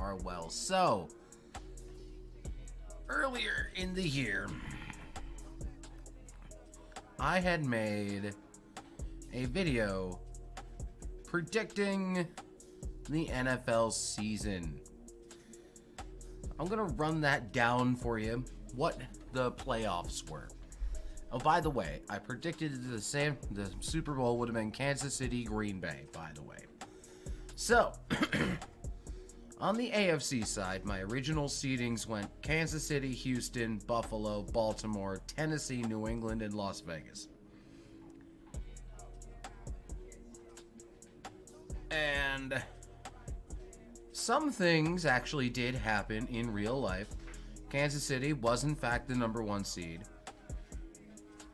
are well. So, earlier in the year, I had made a video predicting the NFL season. I'm going to run that down for you, what the playoffs were. Oh, by the way, I predicted the Super Bowl would have been Kansas City, Green Bay, by the way. So, on the AFC side, my original seedings went Kansas City, Houston, Buffalo, Baltimore, Tennessee, New England, and Las Vegas. And some things actually did happen in real life. Kansas City was in fact the number 1 seed.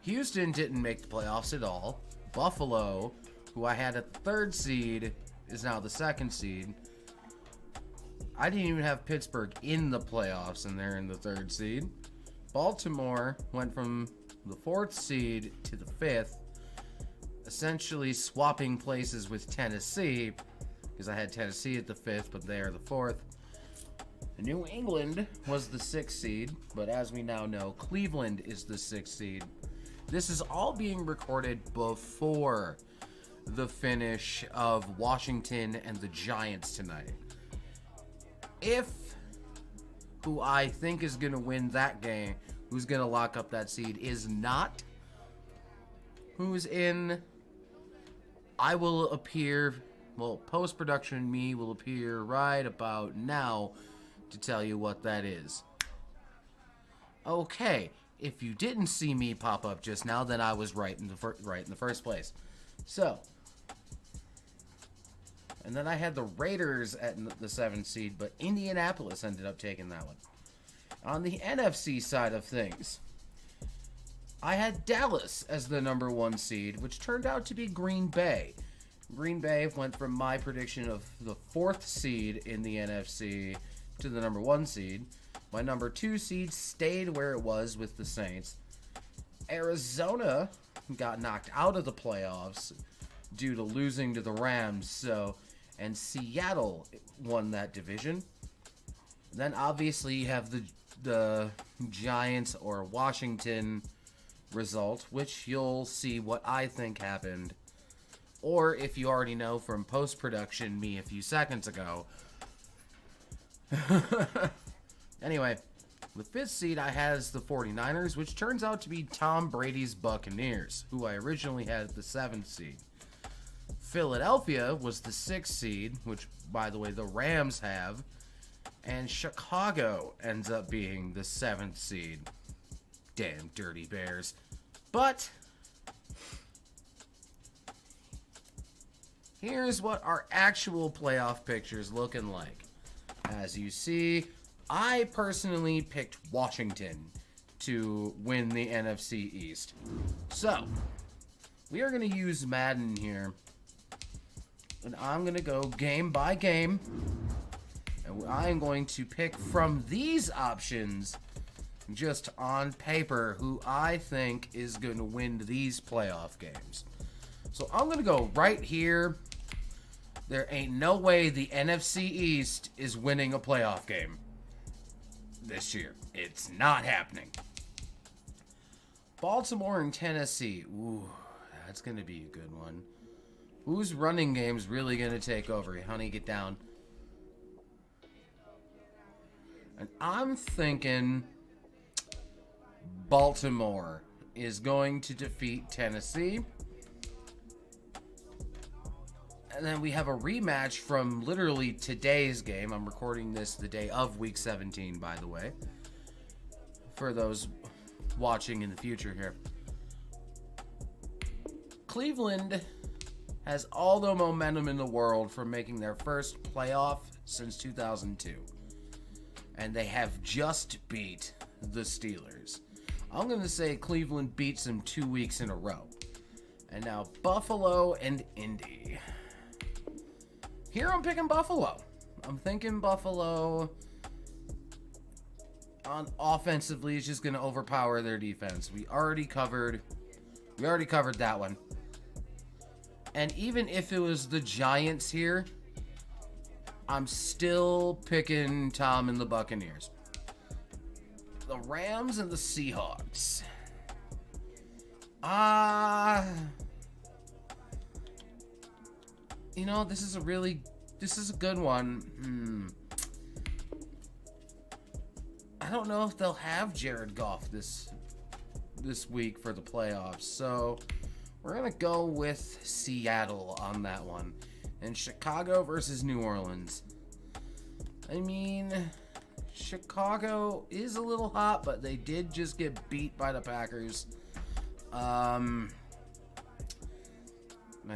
Houston didn't make the playoffs at all. Buffalo, who I had at the 3rd seed, is now the 2nd seed. I didn't even have Pittsburgh in the playoffs, and they're in the 3rd seed. Baltimore went from the 4th seed to the 5th, essentially swapping places with Tennessee, because I had Tennessee at the 5th, but they are the 4th. New England was the 6th seed, but as we now know, Cleveland is the 6th seed. This is all being recorded before the finish of Washington and the Giants tonight. If who I think is going to win that game, who's going to lock up that seed, is not who's in, I will appear, well, post-production me will appear right about now to tell you what that is. Okay, if you didn't see me pop up just now, then I was right in the first place. So, and then I had the Raiders at the 7th seed, but Indianapolis ended up taking that one. On the NFC side of things, I had Dallas as the number 1 seed, which turned out to be Green Bay. Green Bay went from my prediction of the 4th seed in the NFC to the number 1 seed. My number 2 seed stayed where it was with the Saints. Arizona got knocked out of the playoffs due to losing to the Rams, and Seattle won that division. Then obviously you have the Giants or Washington result, which you'll see what I think happened. Or if you already know from post-production me a few seconds ago. Anyway, the 5th seed I had is the 49ers, which turns out to be Tom Brady's Buccaneers, who I originally had at the 7th seed. Philadelphia was the 6th seed, which, by the way, the Rams have. And Chicago ends up being the 7th seed. Damn dirty Bears. But here's what our actual playoff picture's looking like. As you see, I personally picked Washington to win the NFC East. So, we are going to use Madden here. And I'm going to go game by game. And I am going to pick from these options, just on paper, who I think is going to win these playoff games. So I'm going to go right here. There ain't no way the NFC East is winning a playoff game this year. It's not happening. Baltimore and Tennessee. Ooh, that's going to be a good one. Whose running game's really going to take over? Honey, get down. And I'm thinking Baltimore is going to defeat Tennessee. And then we have a rematch from literally today's game. I'm recording this the day of Week 17, by the way, for those watching in the future here. Cleveland has all the momentum in the world for making their first playoff since 2002. And they have just beat the Steelers. I'm going to say Cleveland beats them 2 weeks in a row. And now Buffalo and Indy. Here I'm picking Buffalo. I'm thinking Buffalo on offensively is just going to overpower their defense. We already covered that one. And even if it was the Giants here, I'm still picking Tom and the Buccaneers. The Rams and the Seahawks. You know, this is a good one. I don't know if they'll have Jared Goff this week for the playoffs, so we're gonna go with Seattle on that one. And Chicago versus New Orleans. I mean, Chicago is a little hot, but they did just get beat by the Packers. I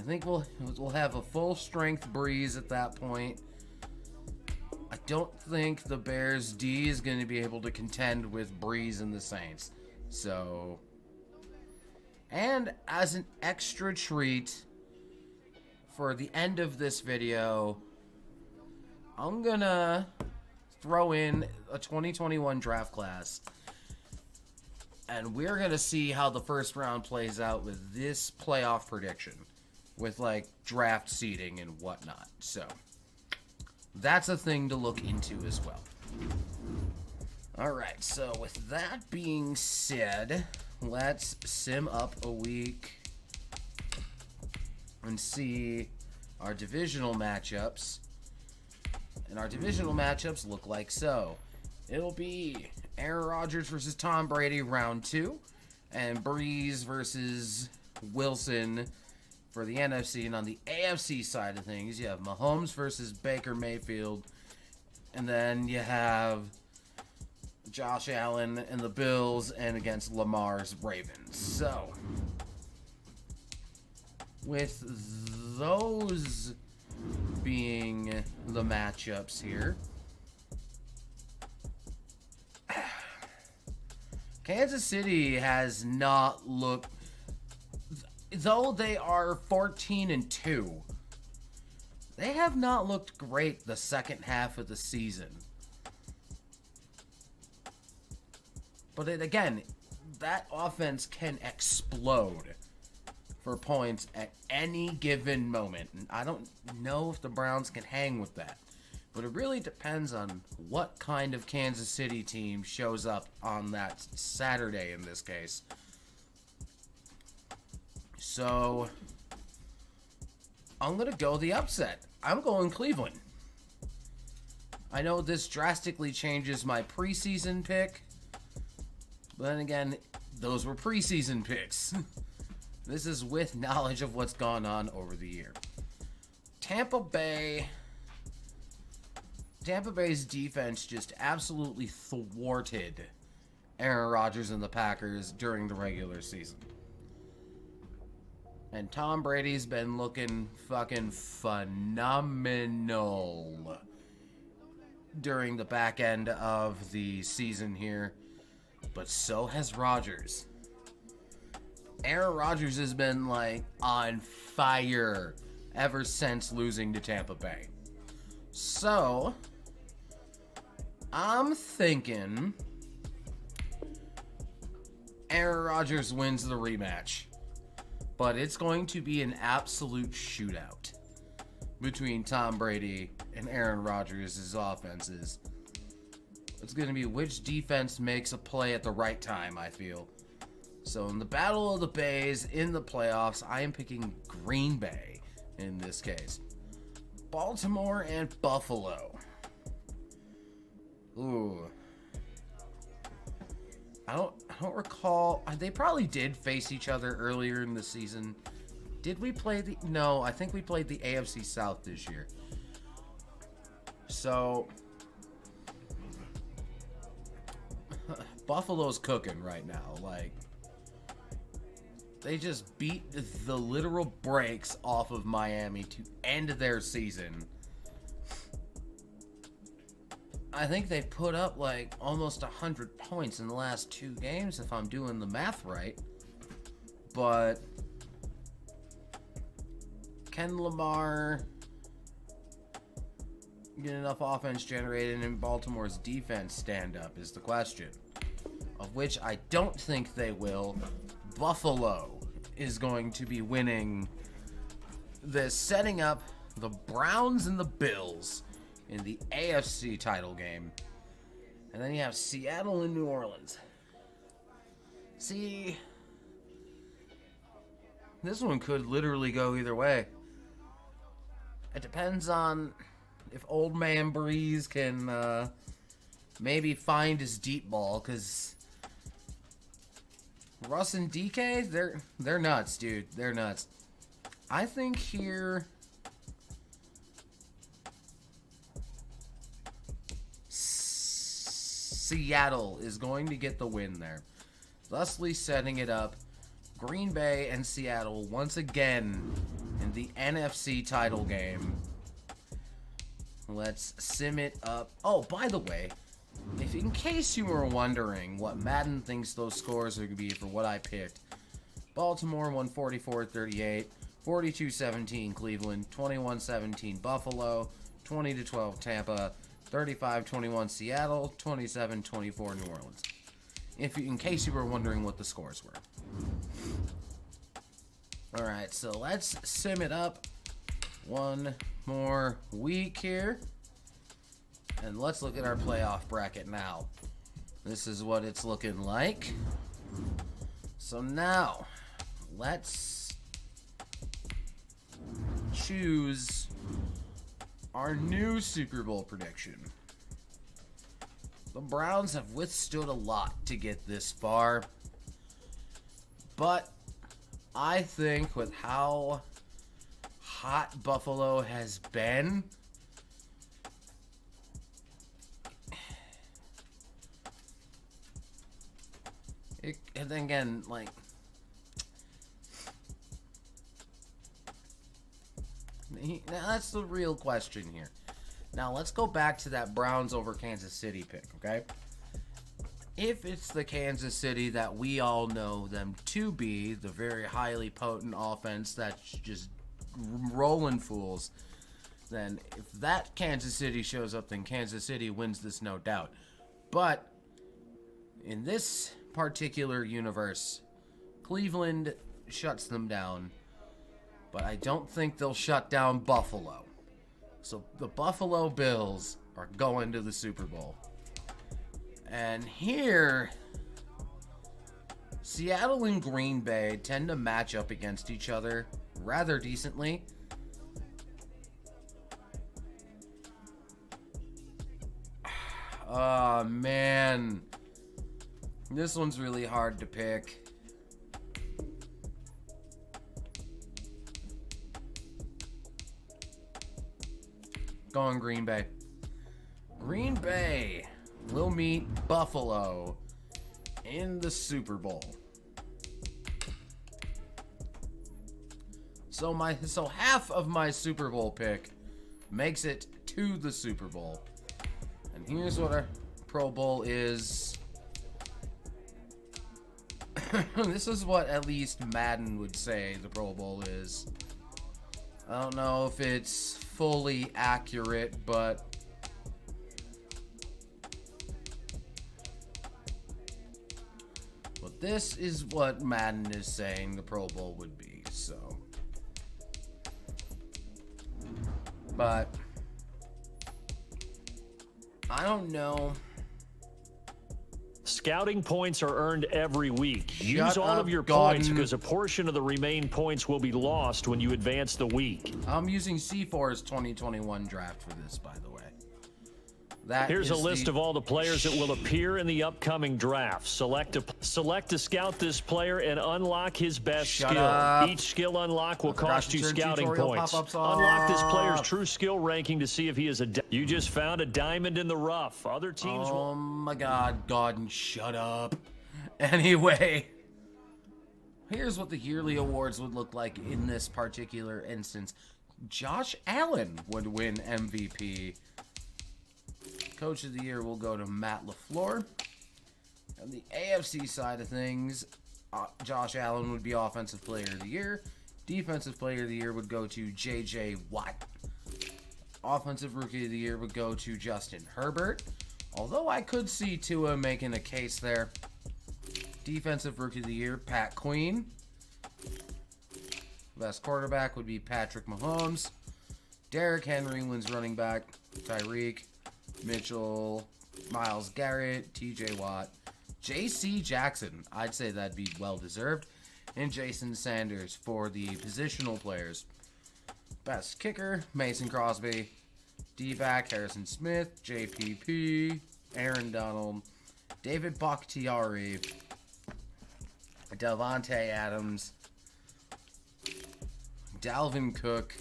think we'll have a full strength Breeze at that point. I don't think the Bears D is going to be able to contend with Breeze and the Saints. So, and as an extra treat for the end of this video, I'm gonna throw in a 2021 draft class, and we're gonna see how the first round plays out with this playoff prediction, with like draft seeding and whatnot. So that's a thing to look into as well. All right, so with that being said, let's sim up a week and see our divisional matchups. And our divisional matchups look like so. It'll be Aaron Rodgers versus Tom Brady round 2, and Breeze versus Wilson for the NFC. And on the AFC side of things, you have Mahomes versus Baker Mayfield, and then you have Josh Allen and the Bills and against Lamar's Ravens. So, with those being the matchups here, Kansas City has not looked, though they are 14-2, they have not looked great the second half of the season. But again, that offense can explode for points at any given moment. And I don't know if the Browns can hang with that. But it really depends on what kind of Kansas City team shows up on that Saturday in this case. So, I'm going to go the upset. I'm going Cleveland. I know this drastically changes my preseason pick. But then again, those were preseason picks. This is with knowledge of what's gone on over the year. Tampa Bay's defense just absolutely thwarted Aaron Rodgers and the Packers during the regular season. And Tom Brady's been looking fucking phenomenal during the back end of the season here. But so has Rodgers. Aaron Rodgers has been like on fire ever since losing to Tampa Bay. So, I'm thinking Aaron Rodgers wins the rematch. But it's going to be an absolute shootout between Tom Brady and Aaron Rodgers' offenses. It's going to be which defense makes a play at the right time, I feel. So in the Battle of the Bays in the playoffs, I am picking Green Bay in this case. Baltimore and Buffalo. Ooh. I don't recall. They probably did face each other earlier in the season. Did we play the... No, I think we played the AFC South this year. So... Buffalo's cooking right now. Like, they just beat the literal brakes off of Miami to end their season. I think they put up like almost 100 points in the last 2 games, if I'm doing the math right. But can Lamar get enough offense generated and Baltimore's defense stand up is the question. Of which I don't think they will. Buffalo is going to be winning this, setting up the Browns and the Bills in the AFC title game. And then you have Seattle and New Orleans. See, this one could literally go either way. It depends on if Old Man Breeze can maybe find his deep ball, because Russ and DK, they're nuts, dude. They're nuts. I think here Seattle is going to get the win there, thusly setting it up Green Bay and Seattle once again in the NFC title game. Let's sim it up. Oh, by the way, if in case you were wondering what Madden thinks those scores are going to be for what I picked, Baltimore won 44-38, 42-17 Cleveland, 21-17 Buffalo, 20-12 Tampa, 35-21 Seattle, 27-24 New Orleans. In case you were wondering what the scores were. Alright, so let's sim it up one more week here. And let's look at our playoff bracket now. This is what it's looking like. So now, let's choose our new Super Bowl prediction. The Browns have withstood a lot to get this far, but I think with how hot Buffalo has been, and then again, like, now that's the real question here. Now let's go back to that Browns over Kansas City pick, okay? If it's the Kansas City that we all know them to be, the very highly potent offense that's just rolling fools, then if that Kansas City shows up, then Kansas City wins this, no doubt. But in this particular universe, Cleveland shuts them down, but I don't think they'll shut down Buffalo. So the Buffalo Bills are going to the Super Bowl. And here, Seattle and Green Bay tend to match up against each other rather decently. Oh, man. This one's really hard to pick. Going Green Bay. Green Bay will meet Buffalo in the Super Bowl. So half of my Super Bowl pick makes it to the Super Bowl. And here's what our Pro Bowl is. This is what at least Madden would say the Pro Bowl is. I don't know if it's fully accurate, but this is what Madden is saying the Pro Bowl would be, so. But I don't know. Scouting points are earned every week. Use all of your points, because a portion of the remaining points will be lost when you advance the week. I'm using C4's 2021 draft for this, by the way. Here's a list of all the players that will appear in the upcoming draft. Select to scout this player and unlock his best skill. Each skill unlock will cost you scouting points. Unlock this player's true skill ranking to see if he is you just found a diamond in the rough. Other teams Oh my God, Gordon, shut up. Anyway, here's what the yearly awards would look like in this particular instance. Josh Allen would win MVP. Coach of the Year will go to Matt LaFleur. On the AFC side of things, Josh Allen would be Offensive Player of the Year. Defensive Player of the Year would go to J.J. Watt. Offensive Rookie of the Year would go to Justin Herbert. Although I could see Tua making a case there. Defensive Rookie of the Year, Pat Queen. Best quarterback would be Patrick Mahomes. Derrick Henry wins running back. Tyreek, Mitchell, Myles Garrett, TJ Watt, JC Jackson. I'd say that'd be well-deserved. And Jason Sanders for the positional players. Best kicker, Mason Crosby. D-back, Harrison Smith, JPP, Aaron Donald, David Bakhtiari, Devontae Adams, Dalvin Cook,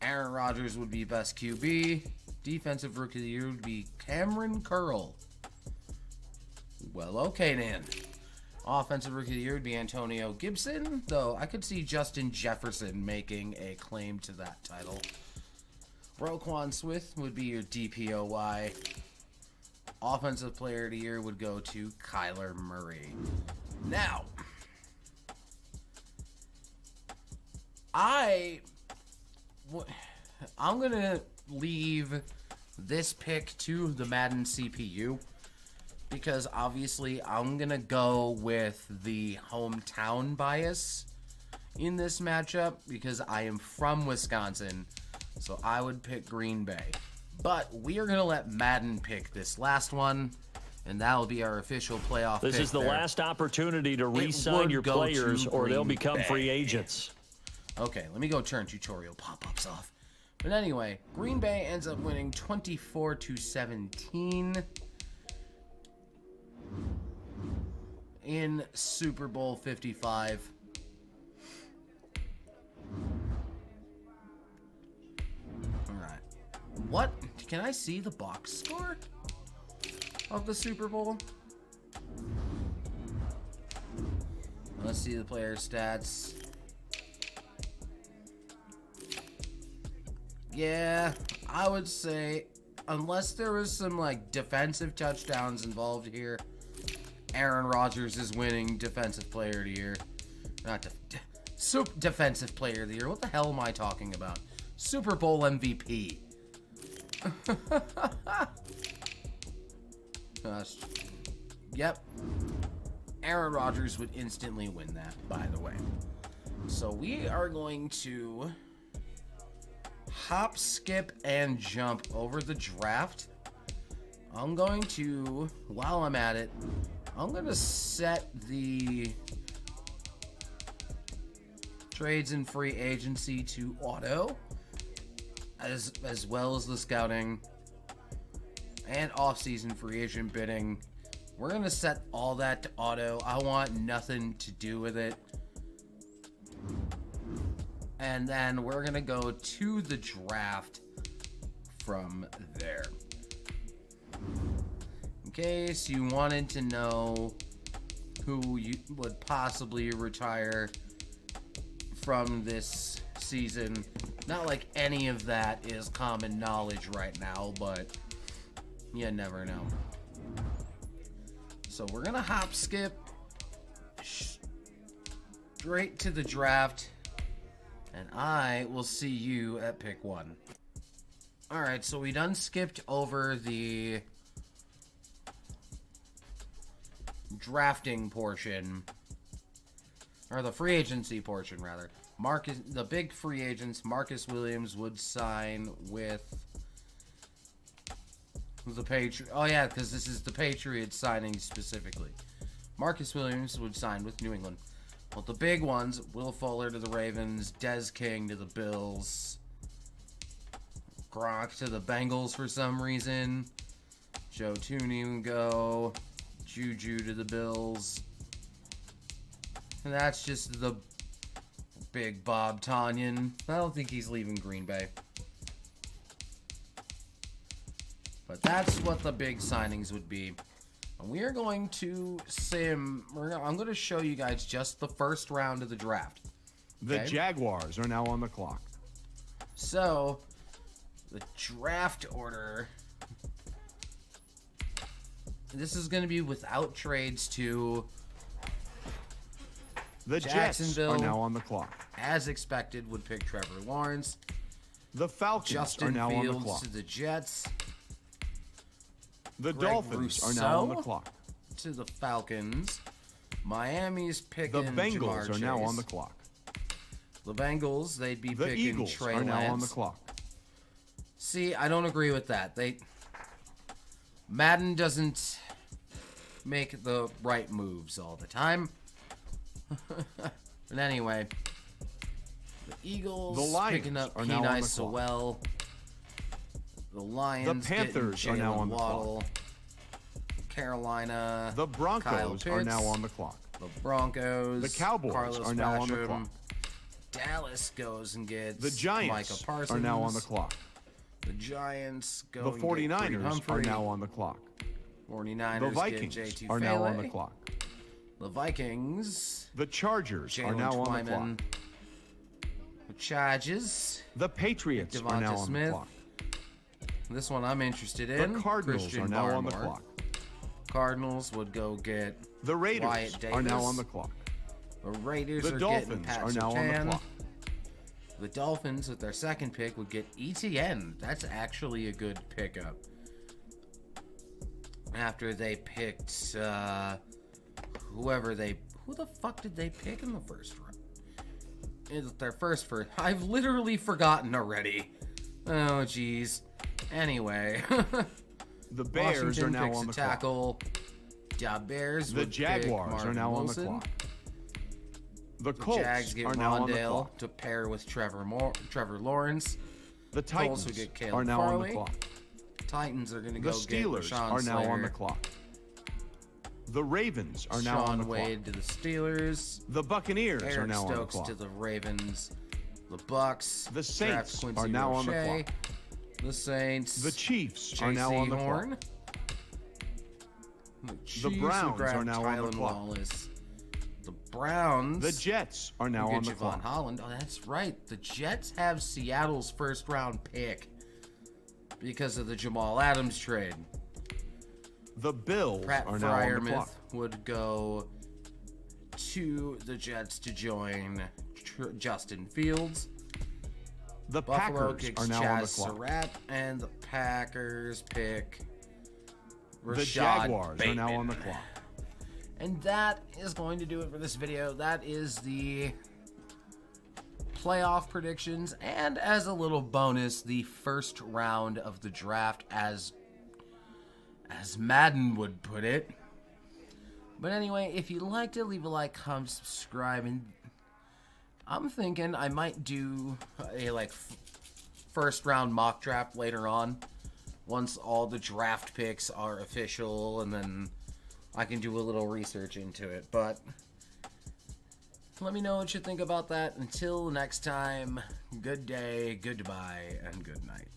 Aaron Rodgers would be best QB. Defensive Rookie of the Year would be Cameron Curl. Well, okay, then. Offensive Rookie of the Year would be Antonio Gibson, though I could see Justin Jefferson making a claim to that title. Roquan Smith would be your DPOY. Offensive Player of the Year would go to Kyler Murray. Now, I'm going to leave this pick to the Madden CPU because obviously I'm going to go with the hometown bias in this matchup because I am from Wisconsin, so I would pick Green Bay. But we are going to let Madden pick this last one, and that will be our official playoff pick. This is the last opportunity to re-sign your players or they'll become free agents. Okay, let me go turn tutorial pop-ups off. But anyway, Green Bay ends up winning 24-17 in Super Bowl 55. All right. What? Can I see the box score of the Super Bowl? Let's see the player stats. Yeah, I would say, unless there was some, like, defensive touchdowns involved here, Aaron Rodgers is winning Defensive Player of the Year. Not Defensive Player of the Year. What the hell am I talking about? Super Bowl MVP. Yep. Aaron Rodgers would instantly win that, by the way. So we are going to hop, skip, and jump over the draft. I'm going to, while I'm at it, I'm going to set the trades and free agency to auto, as well as the scouting and off-season free agent bidding. We're going to set all that to auto. I want nothing to do with it. And then we're going to go to the draft from there. In case you wanted to know who you would possibly retire from this season, not like any of that is common knowledge right now, but you never know. So we're going to hop skip straight to the draft. And I will see you at pick 1. Alright, so we done skipped over the drafting portion. Or the free agency portion, rather. The big free agents, Marcus Williams would sign with the Patriots. Oh yeah, because this is the Patriots signing specifically. Marcus Williams would sign with New England. Well, the big ones, Will Fuller to the Ravens, Des King to the Bills, Gronk to the Bengals for some reason, Joe Tooney would go, Juju to the Bills, and that's just the big Bob Tonyan. I don't think he's leaving Green Bay. But that's what the big signings would be. We are going to I'm going to show you guys just the first round of the draft. Okay? The Jaguars are now on the clock. So, the draft order. This is going to be without trades to the Jacksonville. Jets are now on the clock. As expected, would pick Trevor Lawrence. The Falcons Justin are now Fields on the clock. To the Jets. The Greg Dolphins Rousseau are now on the clock. To the Falcons. Miami's picking The Bengals Jamar are now Chase. on the clock. The Bengals, they'd be the picking Eagles Trey are Lance. now on the clock. See, I don't agree with that. Madden doesn't make the right moves all the time. But anyway, the Eagles The Lions picking up are now on P. the Sewell. The Lions The Panthers getting are now Jalen on the Waddle. Carolina. The Kyle Broncos are Pitts. now on the clock. The Broncos. The Cowboys Carlos are now on the Basham. clock. Dallas goes and gets The Giants Micah Parsons. are now on the clock. The Giants go The and get Creed 49ers Humphrey. are now on the clock. 49ers The Vikings get J.T. are now on the Fale. clock. The Vikings. The Chargers are Jalen now on the Twyman. clock. The Chargers. The Patriots are Devonta now on Smith. the clock. This one I'm interested in. The Cardinals Christian are now on the Barmore. clock. Cardinals would go get The Raiders Wyatt Davis. are now on the clock. The Raiders The are Dolphins getting Pat are now on the Surtain. clock. The Dolphins, with their second pick, would get ETN. That's actually a good pickup. After they picked who the fuck did they pick in the first round? It's their first. I've literally forgotten already. Oh jeez. Anyway, The Bears are now picks on a the tackle. clock. Yeah, Bears. The would Jaguars pick are now Marvin on Wilson. the clock. The The Colts Jags get are now on the Rondale clock. to pair with Trevor Lawrence. The Colts Titans would get Caleb are now on Farley. the clock. Titans are going to The go Steelers get Rashawn are now on the Slater. clock. The Ravens are now on the Sean Wade clock. to the Steelers. The Buccaneers are Eric now on the Stokes clock. to the Ravens. The Bucks. The draft Saints Quincy are now on the Roche. clock. The Saints. The Chiefs J.C. are now on the Horn. clock. The Chiefs Browns would grab are now on the Tylan clock. Wallace. The Browns. The Jets are now would on get the Javon clock. Holland. Oh, that's right. The Jets have Seattle's first round pick because of the Jamal Adams trade. The Bills Pratt are now on the clock. Fryermuth would go to the Jets to join Justin Fields. The Buffalo Packers kicks are now on the Chaz clock. Surratt, and the Packers pick The Rashad Jaguars Bateman. are now on the clock. And that is going to do it for this video. That is the playoff predictions, and as a little bonus, the first round of the draft, as Madden would put it. But anyway, if you liked it, leave a like, comment, subscribe, and I'm thinking I might do a first round mock draft later on, once all the draft picks are official, and then I can do a little research into it. But let me know what you think about that. Until next time, good day, goodbye, and good night.